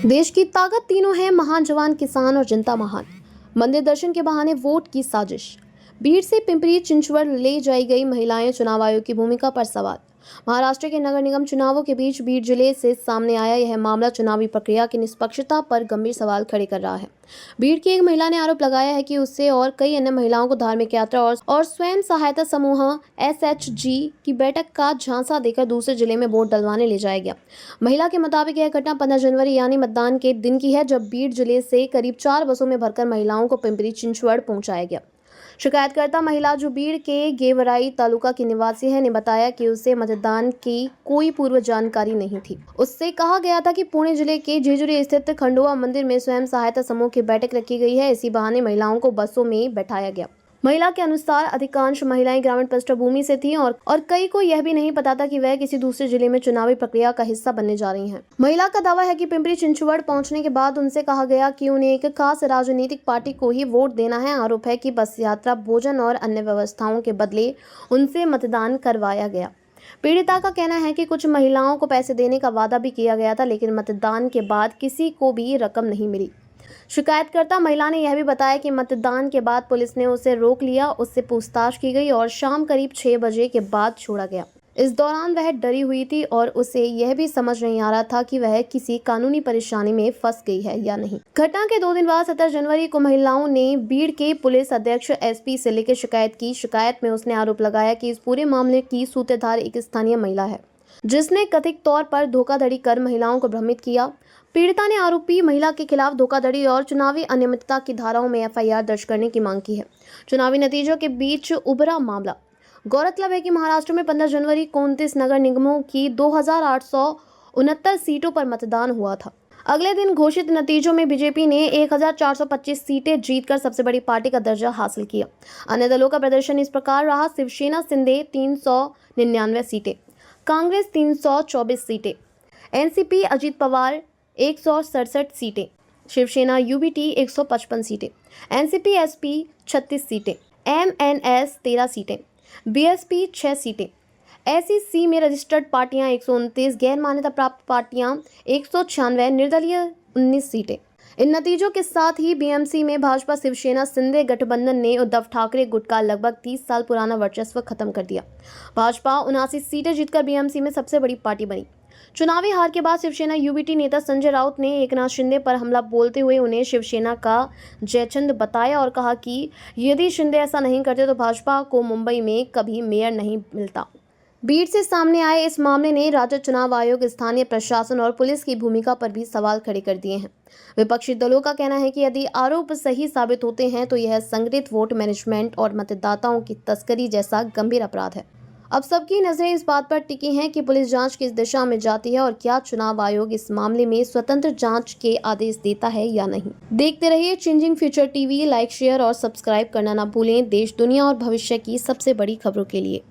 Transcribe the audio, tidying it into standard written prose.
देश की ताकत तीनों है, महान जवान, किसान और जनता महान। मंदिर दर्शन के बहाने वोट की साजिश। भीड़ से पिंपरी चिंचवड़ ले जाई गई महिलाएं, चुनाव आयोग की भूमिका पर सवाल। महाराष्ट्र के नगर निगम चुनावों के बीच भीड़ जिले से सामने आया यह मामला चुनावी प्रक्रिया की निष्पक्षता पर गंभीर सवाल खड़े कर रहा है। भीड़ की एक महिला ने आरोप लगाया है कि उससे और कई अन्य महिलाओं को धार्मिक यात्रा और स्वयं सहायता समूह SHG की बैठक का झांसा देकर दूसरे जिले में वोट डलवाने ले जाया गया। महिला के मुताबिक यह घटना 15 जनवरी यानी मतदान के दिन की है, जब भीड़ जिले से करीब 4 बसों में भरकर महिलाओं को पिंपरी चिंचवड़ पहुंचाया गया। शिकायतकर्ता महिला, जो भीड़ के गेवराई तालुका की निवासी है, ने बताया कि उसे मतदान की कोई पूर्व जानकारी नहीं थी। उससे कहा गया था कि पुणे जिले के जेजुरी स्थित खंडोवा मंदिर में स्वयं सहायता समूह की बैठक रखी गई है। इसी बहाने महिलाओं को बसों में बैठाया गया। महिला के अनुसार अधिकांश महिलाएं ग्रामीण पृष्ठभूमि से थीं और कई को यह भी नहीं पता था कि वह किसी दूसरे जिले में चुनावी प्रक्रिया का हिस्सा बनने जा रही हैं। महिला का दावा है कि पिंपरी चिंचवड़ पहुंचने के बाद उनसे कहा गया कि उन्हें एक खास राजनीतिक पार्टी को ही वोट देना है। आरोप है कि बस यात्रा, भोजन और अन्य व्यवस्थाओं के बदले उनसे मतदान करवाया गया। पीड़िता का कहना है कि कुछ महिलाओं को पैसे देने का वादा भी किया गया था, लेकिन मतदान के बाद किसी को भी रकम नहीं मिली। शिकायतकर्ता महिला ने यह भी बताया कि मतदान के बाद पुलिस ने उसे रोक लिया, उससे पूछताछ की गई और शाम करीब 6 बजे के बाद छोड़ा गया। इस दौरान वह डरी हुई थी और उसे यह भी समझ नहीं आ रहा था कि वह किसी कानूनी परेशानी में फंस गई है या नहीं। घटना के 2 दिन बाद 17 जनवरी को महिलाओं ने भीड़ के पुलिस अध्यक्ष SP से लेकर शिकायत की। शिकायत में उसने आरोप लगाया कि इस पूरे मामले की सूत्रधार एक स्थानीय महिला है, जिसने कथित तौर पर धोखाधड़ी कर महिलाओं को भ्रमित किया। पीड़िता ने आरोपी महिला के खिलाफ धोखाधड़ी और चुनावी अनियमितता की धाराओं में FIR दर्ज करने की मांग की है। चुनावी नतीजों के बीच उभरा मामला। गौरतलब है कि महाराष्ट्र में 15 जनवरी को 29 नगर निगमों की 2869 सीटों पर मतदान हुआ था। अगले दिन घोषित नतीजों में बीजेपी ने 1425 सीटें जीतकर सबसे बड़ी पार्टी का दर्जा हासिल किया। अन्य दलों का प्रदर्शन इस प्रकार रहा: शिवसेना शिंदे 399 सीटें, कांग्रेस 324 सीटें, NCP अजित पवार 167 सीटें, शिवसेना UBT 155 सीटें, NCP SP 36 सीटें, MNS 13 सीटें, BSP 6 सीटें, SEC में रजिस्टर्ड पार्टियां 129, गैर मान्यता प्राप्त पार्टियां 196, निर्दलीय 19 सीटें। इन नतीजों के साथ ही BMC में भाजपा शिवसेना शिंदे गठबंधन ने उद्धव ठाकरे गुट का लगभग 30 साल पुराना वर्चस्व खत्म कर दिया। भाजपा 79 सीटें जीतकर BMC में सबसे बड़ी पार्टी बनी। चुनावी हार के बाद शिवसेना UBT नेता संजय राउत ने एकनाथ शिंदे पर हमला बोलते हुए उन्हें शिवसेना का जयचंद बताया और कहा कि यदि शिंदे ऐसा नहीं करते तो भाजपा को मुंबई में कभी मेयर नहीं मिलता। भीड़ से सामने आए इस मामले ने राज्य चुनाव आयोग, स्थानीय प्रशासन और पुलिस की भूमिका पर भी सवाल खड़े कर दिए हैं। विपक्षी दलों का कहना है कि यदि आरोप सही साबित होते हैं तो यह संगठित वोट मैनेजमेंट और मतदाताओं की तस्करी जैसा गंभीर अपराध है। अब सबकी नजरें इस बात पर टिकी हैं कि पुलिस जांच किस दिशा में जाती है और क्या चुनाव आयोग इस मामले में स्वतंत्र जांच के आदेश देता है या नहीं। देखते रहिए changing future TV। Like, share और सब्सक्राइब करना ना भूलें। देश, दुनिया और भविष्य की सबसे बड़ी खबरों के लिए।